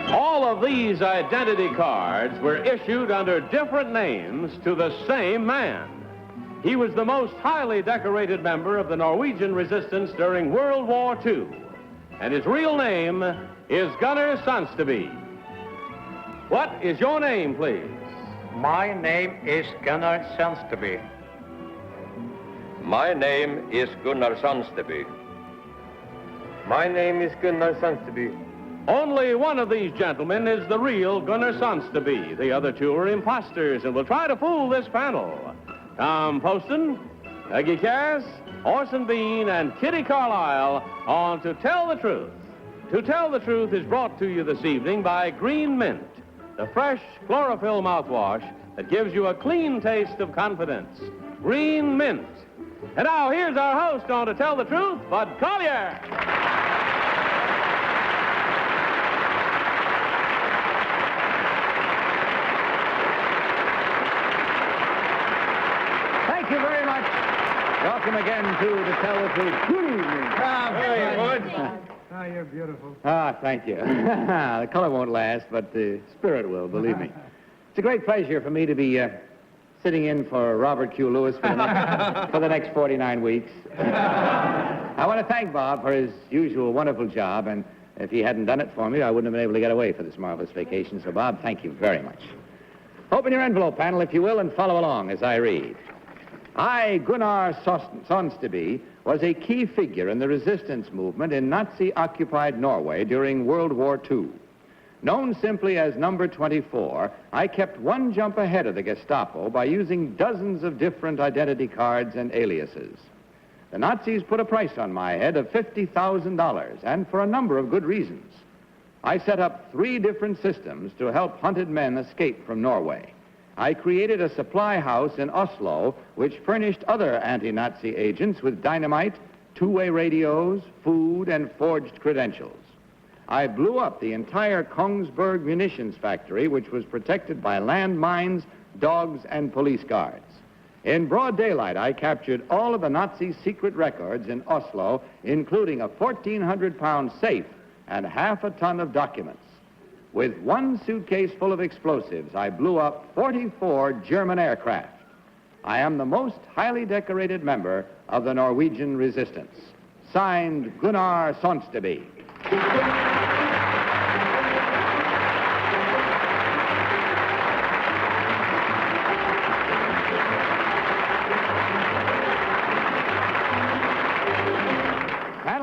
All of these identity cards were issued under different names to the same man. He was the most highly decorated member of the Norwegian resistance during World War II. And his real name is Gunnar Songsteby. What is your name, please? My name is Gunnar Songsteby. My name is Gunnar Songsteby. My name is Gunnar Songsteby. Only one of these gentlemen is the real Gunnar Songsteby. The other two are imposters and will try to fool this panel. Tom Poston, Peggy Cass, Orson Bean, and Kitty Carlisle on To Tell the Truth. To Tell the Truth is brought to you this evening by Green Mint, the fresh chlorophyll mouthwash that gives you a clean taste of confidence. Green Mint. And now here's our host on To Tell the Truth, Bud Collier. Thank you very much. Welcome again to Tell the Truth. Good evening. Very good. Ah, you're beautiful. Ah, thank you. The color won't last, but the spirit will, believe me. It's a great pleasure for me to be sitting in for Robert Q. Lewis for the next 49 weeks. I want to thank Bob for his usual wonderful job, and if he hadn't done it for me, I wouldn't have been able to get away for this marvelous vacation. So, Bob, thank you very much. Open your envelope panel, if you will, and follow along as I read. I, Gunnar Songsteby, was a key figure in the resistance movement in Nazi-occupied Norway during World War II. Known simply as Number 24, I kept one jump ahead of the Gestapo by using dozens of different identity cards and aliases. The Nazis put a price on my head of $50,000, and for a number of good reasons. I set up 3 different systems to help hunted men escape from Norway. I created a supply house in Oslo, which furnished other anti-Nazi agents with dynamite, two-way radios, food, and forged credentials. I blew up the entire Kongsberg munitions factory, which was protected by landmines, dogs, and police guards. In broad daylight, I captured all of the Nazi secret records in Oslo, including a 1,400-pound safe and half a ton of documents. With one suitcase full of explosives, I blew up 44 German aircraft. I am the most highly decorated member of the Norwegian resistance. Signed, Gunnar Songsteby.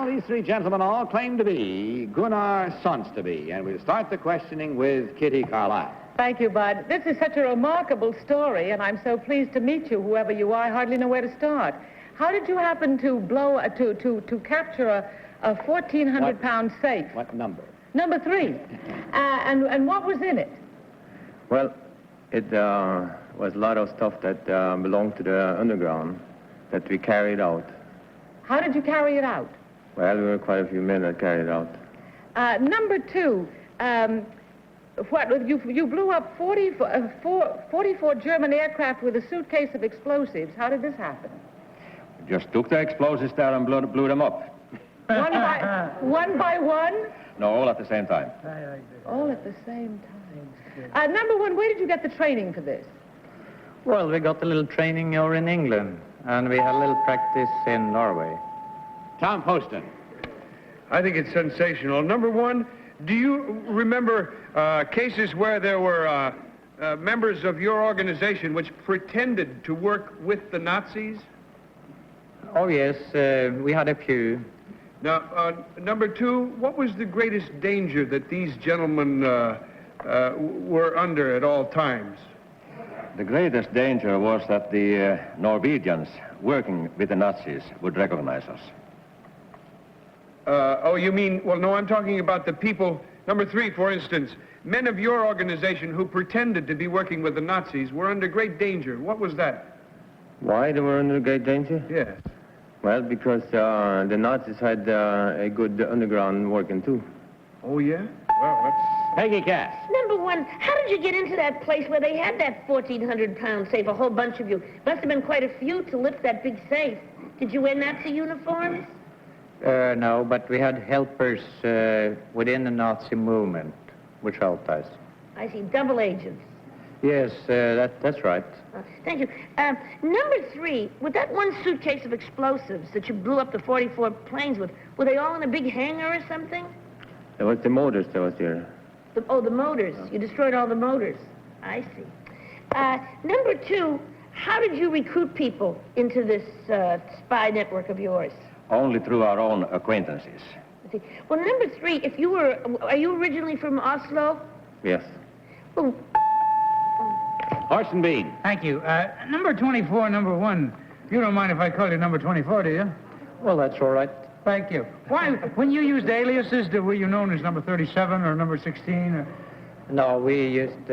These 3 gentlemen all claim to be Gunnar Songsteby, and we'll start the questioning with Kitty Carlisle. Thank you, Bud. This is such a remarkable story, and I'm so pleased to meet you, whoever you are. I hardly know where to start. How did you happen to to capture a 1,400-pound safe? What number? Number 3. And what was in it? Well, it was a lot of stuff that belonged to the underground that we carried out. How did you carry it out? Well, we were quite a few men that carried it out. Number 2, you blew up 44 German aircraft with a suitcase of explosives. How did this happen? We just took the explosives there and blew them up. One by one? No, all at the same time. All at the same time. Number 1, where did you get the training for this? Well, we got a little training over in England, and we had a little practice in Norway. Tom Poston. I think it's sensational. Number 1, do you remember cases where there were members of your organization which pretended to work with the Nazis? Oh, yes, we had a few. Now, number 2, what was the greatest danger that these gentlemen were under at all times? The greatest danger was that the Norwegians working with the Nazis would recognize us. Oh, you mean, well, no, I'm talking about the people. Number 3, for instance, men of your organization who pretended to be working with the Nazis were under great danger. What was that? Why they were under great danger? Yes. Well, because the Nazis had a good underground working too. Oh, yeah? Well, that's... Peggy Cass. Number 1, how did you get into that place where they had that 1,400-pound safe, a whole bunch of you? Must have been quite a few to lift that big safe. Did you wear Nazi uniforms? No, but we had helpers within the Nazi movement, which helped us. I see, double agents. Yes, that's right. Thank you. Number 3, with that one suitcase of explosives that you blew up the 44 planes with, were they all in a big hangar or something? It was the motors that was there. The motors. You destroyed all the motors. I see. Number 2, how did you recruit people into this spy network of yours? Only through our own acquaintances. I see. Well, number 3, are you originally from Oslo? Yes. Well, Orson Bean. Thank you. Number 24, number 1. You don't mind if I call you number 24, do you? Well, that's all right. Thank you. Why, when you used aliases, were you known as number 37 or number 16? Or... No, we used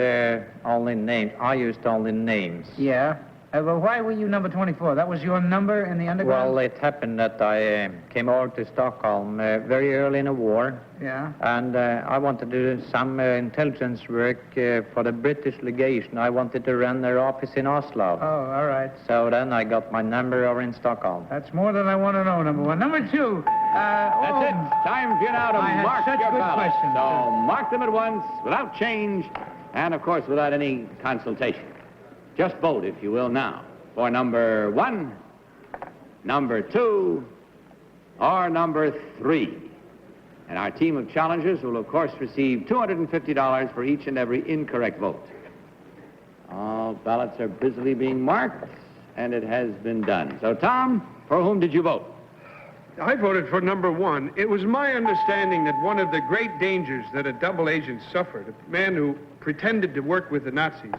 only names. I used only names. Yeah. Well, why were you number 24? That was your number in the underground? Well, it happened that I came over to Stockholm very early in the war. Yeah. And I wanted to do some intelligence work for the British legation. I wanted to run their office in Oslo. Oh, all right. So then I got my number over in Stockholm. That's more than I want to know, number 1. Number 2. That's it. Time for you now to I had mark such your good ballots. questions. So mark them at once, without change, and of course without any consultation. Just vote, if you will, now, for number 1, number 2, or number 3. And our team of challengers will, of course, receive $250 for each and every incorrect vote. All ballots are busily being marked, and it has been done. So, Tom, for whom did you vote? I voted for number 1. It was my understanding that one of the great dangers that a double agent suffered, a man who pretended to work with the Nazis,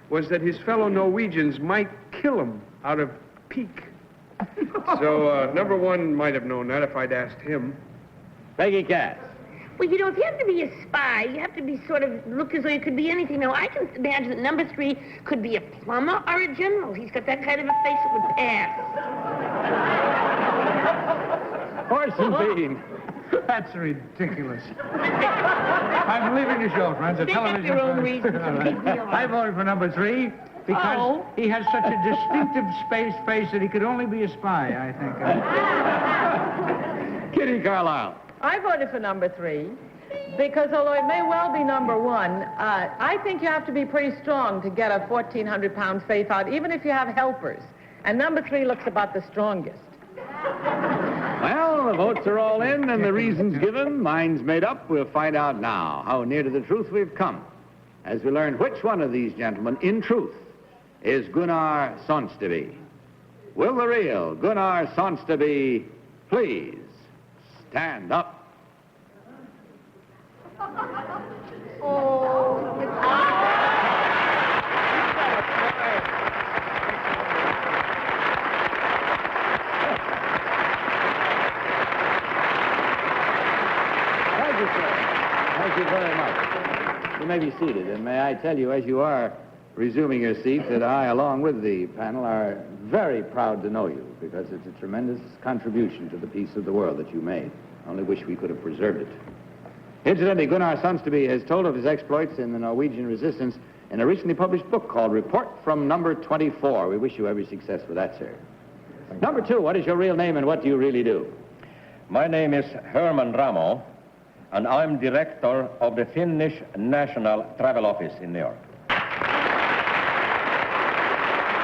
was that his fellow Norwegians might kill him out of pique. So, number 1 might have known that if I'd asked him. Peggy Cass. Well, you know, if you have to be a spy, you have to be sort of look as though you could be anything. Now, I can imagine that number 3 could be a plumber or a general. He's got that kind of a face that would pass. Orson Bean. That's ridiculous. I'm leaving the show, friends. Make up your own reasons and leave me alone. I voted for number 3 because he has such a distinctive face that he could only be a spy, I think. Kitty Carlisle. I voted for number 3 because although it may well be number 1, I think you have to be pretty strong to get a 1,400-pound safe out, even if you have helpers. And number 3 looks about the strongest. Well, the votes are all in and the reasons given. Mine's made up. We'll find out now how near to the truth we've come as we learn which one of these gentlemen, in truth, is Gunnar Songsteby. Will the real Gunnar Songsteby please stand up? Thank you, sir. Thank you very much. You may be seated, and may I tell you, as you are resuming your seat, that I, along with the panel, are very proud to know you, because it's a tremendous contribution to the peace of the world that you made. I only wish we could have preserved it. Incidentally, Gunnar Songsteby has told of his exploits in the Norwegian resistance in a recently published book called Report from Number 24. We wish you every success with that, sir. Number 2, what is your real name and what do you really do? My name is Herman Ramo, and I'm director of the Finnish National Travel Office in New York.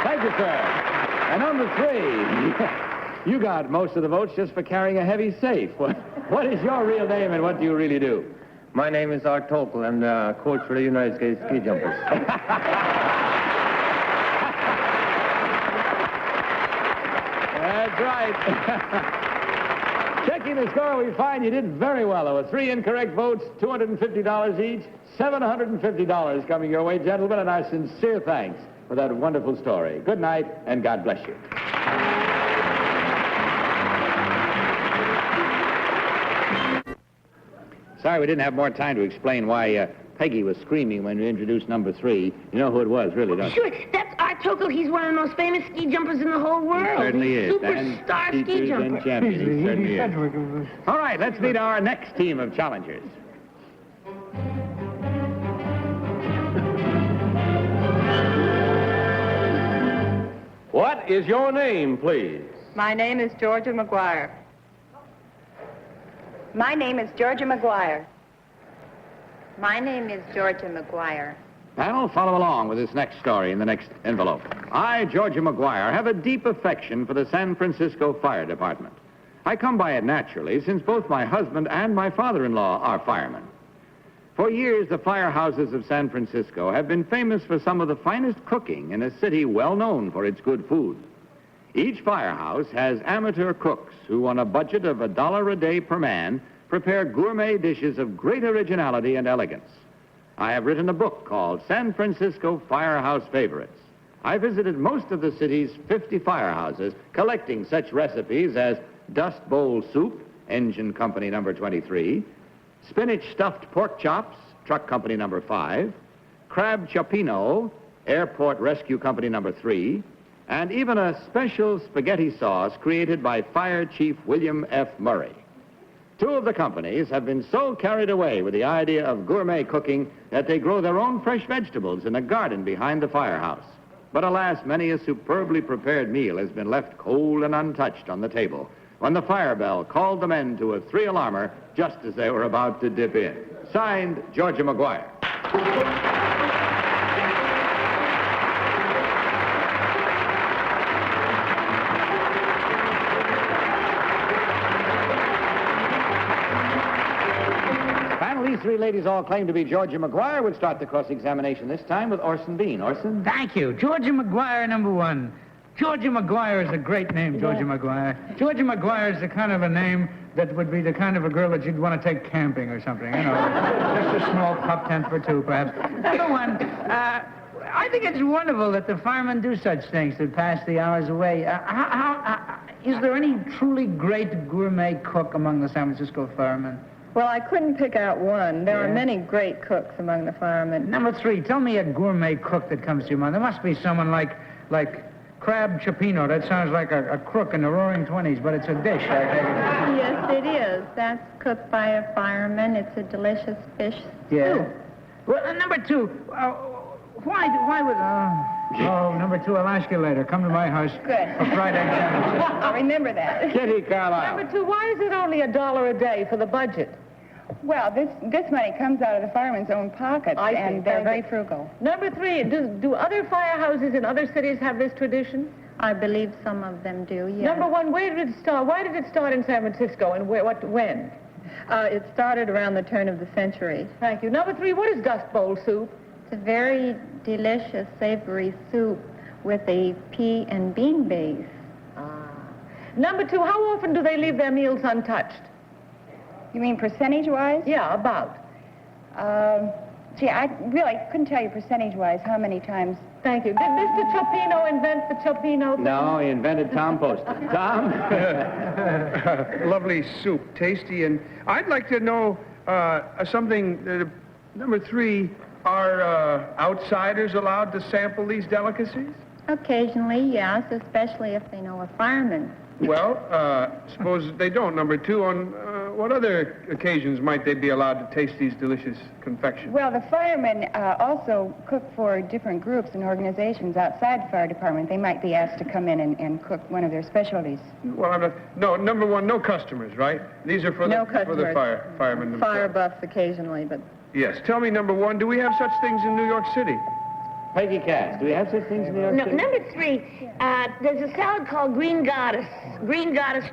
Thank you, sir. And number 3, you got most of the votes just for carrying a heavy safe. What is your real name and what do you really do? My name is Art Topol. I'm the coach for the United States ski jumpers. That's right. Checking the score, we find you did very well. There were 3 incorrect votes, $250 each, $750 coming your way, gentlemen, and our sincere thanks for that wonderful story. Good night, and God bless you. Sorry we didn't have more time to explain why Peggy was screaming when we introduced number 3. You know who it was, really, don't you? Sure, that's Art Toko. He's one of the most famous ski jumpers in the whole world. He certainly is. Superstar And ski jumper. and champion. He certainly is. All right, let's meet our next team of challengers. What is your name, please? My name is Georgia McGuire. My name is Georgia McGuire. My name is Georgia McGuire. Panel, follow along with this next story in the next envelope. I, Georgia McGuire, have a deep affection for the San Francisco Fire Department. I come by it naturally since both my husband and my father-in-law are firemen. For years, the firehouses of San Francisco have been famous for some of the finest cooking in a city well known for its good food. Each firehouse has amateur cooks who, on a budget of $1 a day per man, prepare gourmet dishes of great originality and elegance. I have written a book called San Francisco Firehouse Favorites. I visited most of the city's 50 firehouses, collecting such recipes as Dust Bowl Soup, Engine Company number 23, Spinach Stuffed Pork Chops, Truck Company number 5, Crab Chopino, Airport Rescue Company number 3, and even a special spaghetti sauce created by Fire Chief William F. Murray. Two of the companies have been so carried away with the idea of gourmet cooking that they grow their own fresh vegetables in a garden behind the firehouse. But alas, many a superbly prepared meal has been left cold and untouched on the table when the fire bell called the men to a 3-alarmer just as they were about to dip in. Signed, Georgia McGuire. These three ladies all claim to be Georgia McGuire. Would start the cross-examination this time with Orson Bean. Orson? Thank you. Georgia McGuire, number 1. Georgia McGuire is a great name, Georgia McGuire. Georgia McGuire is the kind of a name that would be the kind of a girl that you'd want to take camping or something, you know. Just a small pup tent for 2, perhaps. Number 1, I think it's wonderful that the firemen do such things to pass the hours away. Is there any truly great gourmet cook among the San Francisco firemen? Well, I couldn't pick out one. There are many great cooks among the firemen. Number 3, tell me a gourmet cook that comes to your mind. There must be someone like Crab Chopino. That sounds like a crook in the Roaring Twenties, but it's a dish, I take it. Yes, it is. That's cooked by a fireman. It's a delicious fish stew. Yeah. Well, number 2, why would... number 2, I'll ask you later. Come to my house Good. for fried egg sandwiches. I'll remember that. Kitty Carlisle. Number 2, why is it only $1 a day for the budget? Well, this money comes out of the firemen's own pockets, I see. and they're very frugal. Number 3, do other firehouses in other cities have this tradition? I believe some of them do, yes. Number 1, where did it start? Why did it start in San Francisco, and when? It started around the turn of the century. Thank you. Number 3, what is Dust Bowl Soup? It's a very delicious, savory soup with a pea and bean base. Number 2, how often do they leave their meals untouched? You mean percentage-wise? Yeah, about. Gee, I really couldn't tell you percentage-wise how many times. Thank you. Did Mr. Chopino invent the Chopino thing? No, he invented Tom Poston. Tom? Lovely soup, tasty, and I'd like to know something. Number 3, are outsiders allowed to sample these delicacies? Occasionally, yes, especially if they know a fireman. Well, suppose they don't. Number 2, on what other occasions might they be allowed to taste these delicious confections? Well, the firemen also cook for different groups and organizations outside the fire department. They might be asked to come in and cook one of their specialties. Well, no, number 1, no customers, right? These are for No for the firemen themselves. Fire buffs occasionally, but... Yes. Tell me, number 1, do we have such things in New York City? Peggy Cass, do we have such things in New York No, City? number 3, there's a salad called Green Goddess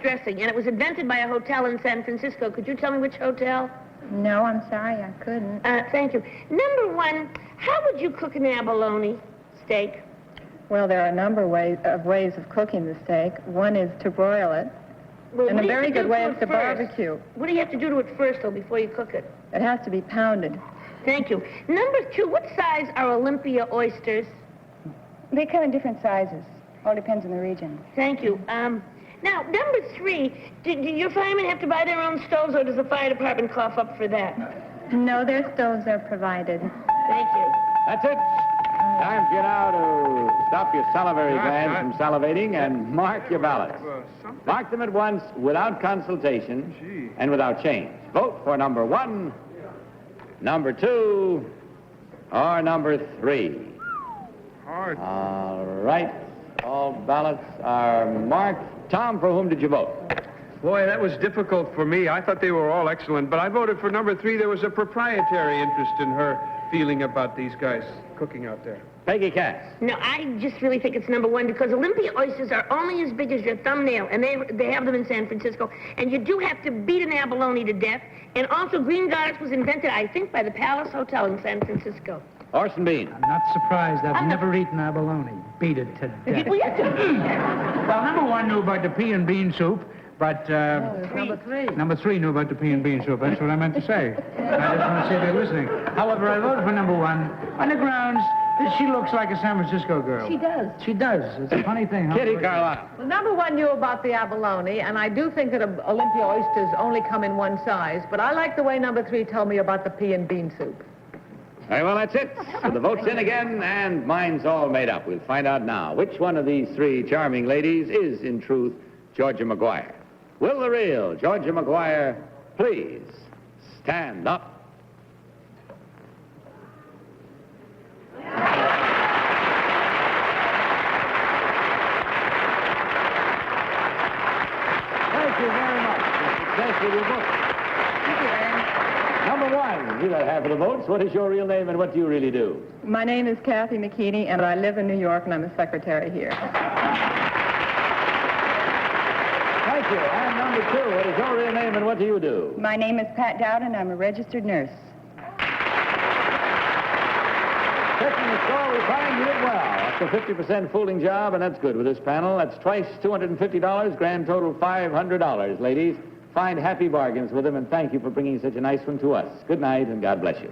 dressing, and it was invented by a hotel in San Francisco. Could you tell me which hotel? No, I'm sorry, I couldn't. Thank you. Number 1, how would you cook an abalone steak? Well, there are a number of ways of cooking the steak. One is to broil it, Well, and what a do you have very to do good way to is it to first? barbecue. What do you have to do to it first, though, before you cook it? It has to be pounded. Thank you. Number 2, what size are Olympia oysters? They come in different sizes. All depends on the region. Thank you. Now, number 3, do your firemen have to buy their own stoves, or does the fire department cough up for that? No, their stoves are provided. Thank you. That's it. Time for you now to stop your salivary glands from salivating and mark your ballots. Mark them at once without consultation and without change. Vote for number 1, number 2, or number 3. Hard. All right. All ballots are marked. Tom, for whom did you vote? Boy, that was difficult for me. I thought they were all excellent, but I voted for number 3. There was a proprietary interest in her feeling about these guys cooking out there. Peggy Cass. No, I just really think it's number 1 because Olympia oysters are only as big as your thumbnail, and they have them in San Francisco. And you do have to beat an abalone to death. And also, green garlic was invented, I think, by the Palace Hotel in San Francisco. Orson Bean. I'm not surprised. I've never eaten abalone. Beat it to death. Well, number 1 knew about the pea and bean soup, but... Number 3. Number 3 knew about the pea and bean soup. That's what I meant to say. I just want to say they're listening. However, I voted for number 1 on the grounds that she looks like a San Francisco girl. She does. She does. It's a funny thing. Huh? Kitty Carlisle. Well, number 1 knew about the abalone, and I do think that Olympia oysters only come in one size, but I like the way number 3 told me about the pea and bean soup. Very well, that's it. So the vote's in again, and mine's all made up. We'll find out now which one of these 3 charming ladies is, in truth, Georgia McGuire. Will the real Georgia McGuire please stand up? Thank you very much. Success with your book. Number 1, you got half of the votes. What is your real name and what do you really do? My name is Kathy McKeady, and I live in New York, and I'm a secretary here. Thank you. And number 2, what is your real name and what do you do? My name is Pat Dowd, and I'm a registered nurse. Checking the score, we find you did well. That's a 50% fooling job, and that's good with this panel. That's twice $250, grand total $500, ladies. Find happy bargains with them, and thank you for bringing such a nice one to us. Good night, and God bless you.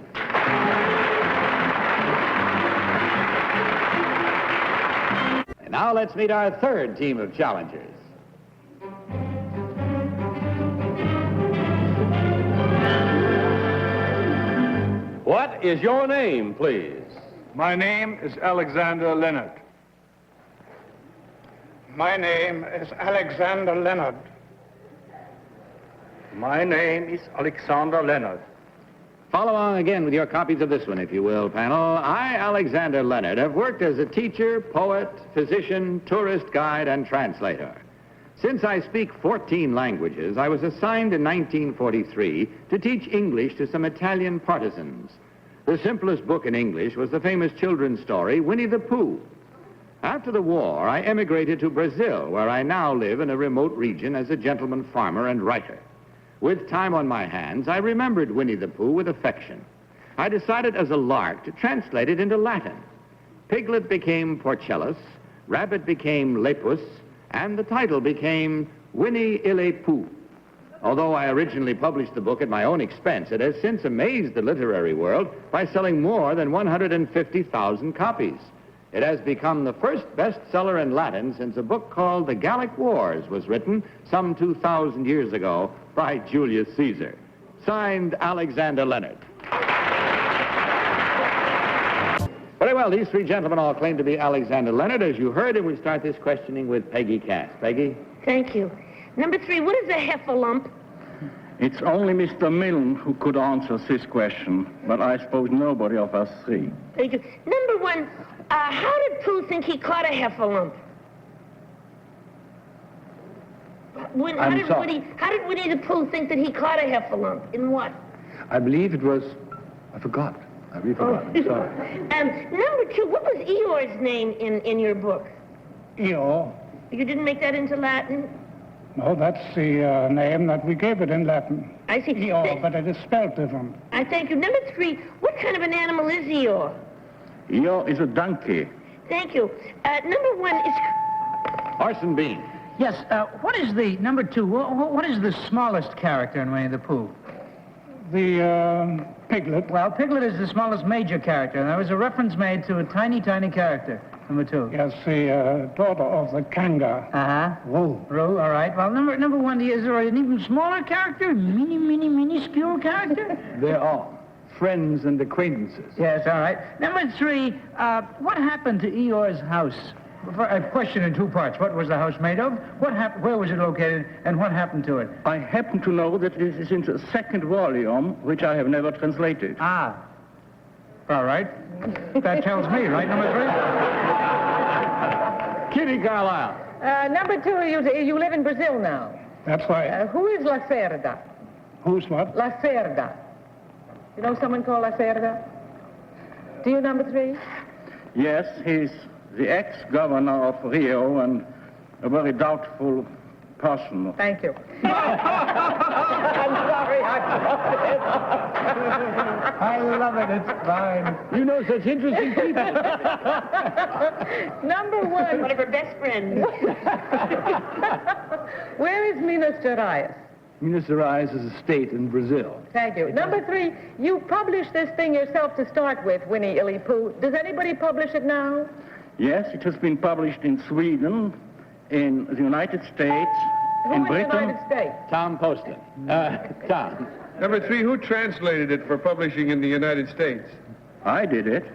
And now let's meet our 3rd team of challengers. What is your name, please? My name is Alexandra Leonard. My name is Alexandra Leonard. My name is Alexandra Leonard. Follow along again with your copies of this one, if you will, panel. I, Alexander Leonard, have worked as a teacher, poet, physician, tourist guide, and translator. Since I speak 14 languages, I was assigned in 1943 to teach English to some Italian partisans. The simplest book in English was the famous children's story, Winnie the Pooh. After the war, I emigrated to Brazil, where I now live in a remote region as a gentleman farmer and writer. With time on my hands, I remembered Winnie the Pooh with affection. I decided as a lark to translate it into Latin. Piglet became Porcellus, rabbit became Lepus, and the title became Winnie the Pooh. Although I originally published the book at my own expense, it has since amazed the literary world by selling more than 150,000 copies. It has become the first bestseller in Latin since a book called The Gallic Wars was written some 2,000 years ago by Julius Caesar. Signed, Alexander Leonard. Very well, these 3 gentlemen all claim to be Alexander Leonard, as you heard, and we start this questioning with Peggy Cass. Peggy? Thank you. Number 3, what is a heffalump? It's only Mr. Milne who could answer this question, but I suppose nobody of us 3. Thank you. Number 1, how did Pooh think he caught a heffalump? How did Winnie the Pooh think that he caught a heffalump? In what? I believe it was... I forgot. I really forgot. I'm sorry. Number 2, what was Eeyore's name in your book? Eeyore? You didn't make that into Latin? No, that's the name that we gave it in Latin. I see. Eeyore, but it is spelled different. I thank you. Number 3, what kind of an animal is Eeyore? Eeyore is a donkey. Thank you. Number 1 is... Orson Bean. Yes, what is the, number 2, what is the smallest character in Winnie the Pooh? The Piglet. Well, Piglet is the smallest major character, and there was a reference made to a tiny, tiny character, number 2. Yes, the daughter of the Kanga. Uh-huh. Roo. Roo, all right. Well, number 1, is there an even smaller character? Minuscule character? There are friends and acquaintances. Yes, all right. Number 3, what happened to Eeyore's house? A question in 2 parts. What was the house made of? Where was it located? And what happened to it? I happen to know that it is in the 2nd volume, which I have never translated. Ah. All right. That tells me, right, number 3? Kitty Carlisle. Number 2, you live in Brazil now. That's right. Who is La Cerda? Who's what? La Cerda. You know someone called La Cerda? Do you, number 3? Yes, he's the ex-governor of Rio and a very doubtful person. Thank you. I'm sorry, I love it. It's fine. You know such interesting people. Number 1. One of her best friends. Where is Minas Gerais? Minas Gerais is a state in Brazil. Thank you. Number 3, you published this thing yourself to start with, Winnie the Pooh. Does anybody publish it now? Yes, it has been published in Sweden, in the United States, Who in in the Britain. United States? Tom Poston. Tom. Number 3, who translated it for publishing in the United States? I did it.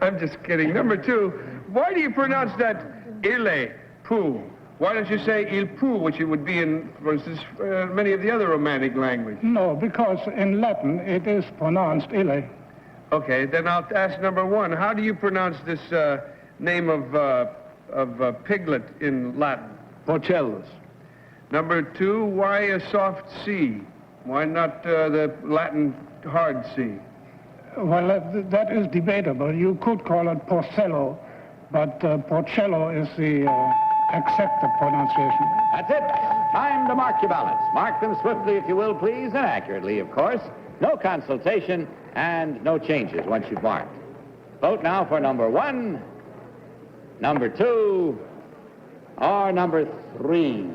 I'm just kidding. Number 2, why do you pronounce that Ile Pooh? Why don't you say Il Pooh, which it would be in, for instance, many of the other Romantic languages? No, because in Latin it is pronounced ille. Okay, then I'll ask number 1. How do you pronounce this name of piglet in Latin? Porcellus. Number 2, why a soft C? Why not the Latin hard C? Well, that is debatable. You could call it porcello, but porcello is the accepted pronunciation. That's it. Time to mark your ballots. Mark them swiftly, if you will, please, and accurately, of course. No consultation and no changes once you've marked. Vote now for number 1, number 2, or number 3.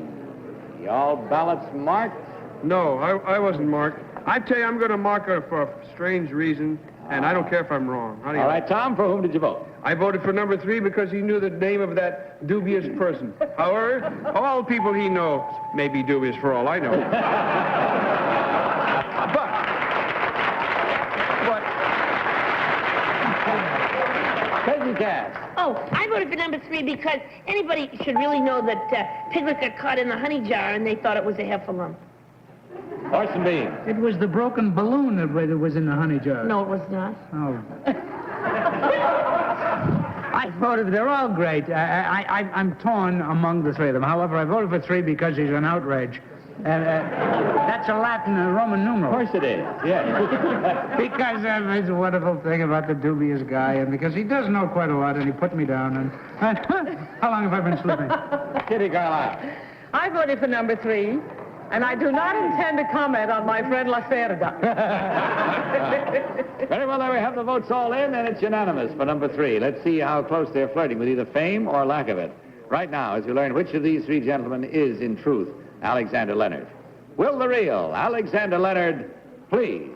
All ballots marked? No, I wasn't marked. I tell you, I'm going to mark her for a strange reason, and I don't care if I'm wrong. How do you All right, Tom, for whom did you vote? I voted for number 3 because he knew the name of that dubious person. However, all people he knows may be dubious for all I know. But Peggy Cass. Oh, I voted for number 3 because anybody should really know that Piglet got caught in the honey jar and they thought it was a heffalump. Orson Bean. It was the broken balloon that was in the honey jar. No, it was not. Oh. I voted, they're all great. I'm torn among the 3 of them. However, I voted for 3 because he's an outrage. That's a Latin Roman numeral. Of course it is, yes. Because it's a wonderful thing about the dubious guy, and because he does know quite a lot, and he put me down, and how long have I been sleeping? Kitty Carlisle. I voted for number 3, and I do not intend to comment on my friend La Cerda. Very well, there we have the votes all in, and it's unanimous for number 3. Let's see how close they're flirting with either fame or lack of it. Right now, as we learn which of these 3 gentlemen is, in truth, Alexandra Leonard. Will the real Alexandra Leonard please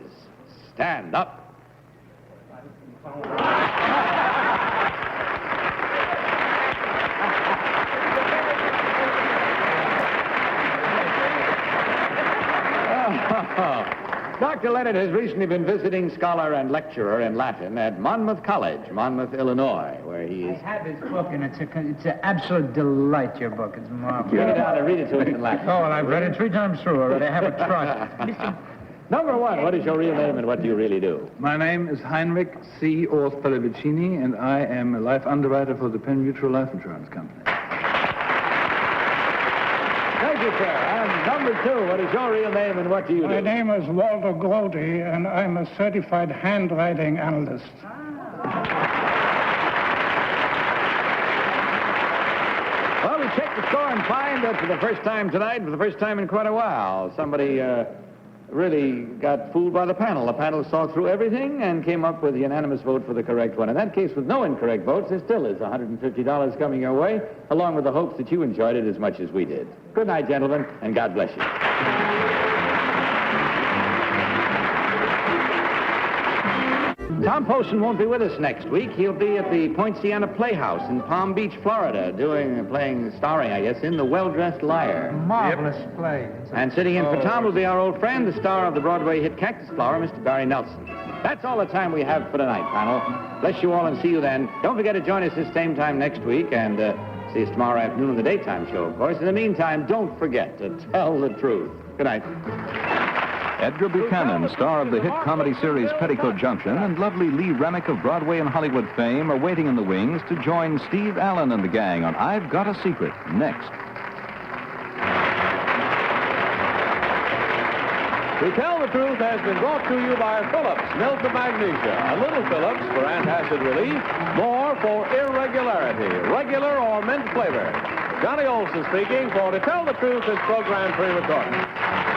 stand up? Dr. Leonard has recently been visiting scholar and lecturer in Latin at Monmouth College, Monmouth, Illinois, where he is... I have his book, and it's an absolute delight, your book. It's marvelous. Bring it out and read it to us in Latin. Oh, well, I've read it 3 times through already. I have a trust. Number 1, what is your real name and what do you really do? My name is Heinrich C. Ors Pellavicini, and I am a life underwriter for the Penn Mutual Life Insurance Company. Thank you, sir. And number 2, what is your real name and what do you do? My name is Walter Grody, and I'm a certified handwriting analyst. Well, we checked the score and find that for the first time tonight, for the first time in quite a while, somebody really got fooled by the panel. The panel saw through everything and came up with a unanimous vote for the correct one. In that case, with no incorrect votes, there still is $150 coming your way, along with the hopes that you enjoyed it as much as we did. Good night, gentlemen, and God bless you. Tom Poston won't be with us next week. He'll be at the Point Siena Playhouse in Palm Beach, Florida, starring, I guess, in The Well-Dressed Liar. Marvelous play. And sitting in for Tom will be our old friend, the star of the Broadway hit Cactus Flower, Mr. Barry Nelson. That's all the time we have for tonight, panel. Bless you all and see you then. Don't forget to join us this same time next week, and see us tomorrow afternoon on the daytime show, of course. In the meantime, don't forget to tell the truth. Good night. Edgar Buchanan, star of the hit comedy series Petticoat Junction, and lovely Lee Remick of Broadway and Hollywood fame are waiting in the wings to join Steve Allen and the gang on I've Got a Secret, next. To Tell the Truth has been brought to you by Phillips, Milk of Magnesia. A little Phillips for antacid relief, more for irregularity, regular or mint flavor. Johnny Olson speaking for To Tell the Truth is program pre-recorded.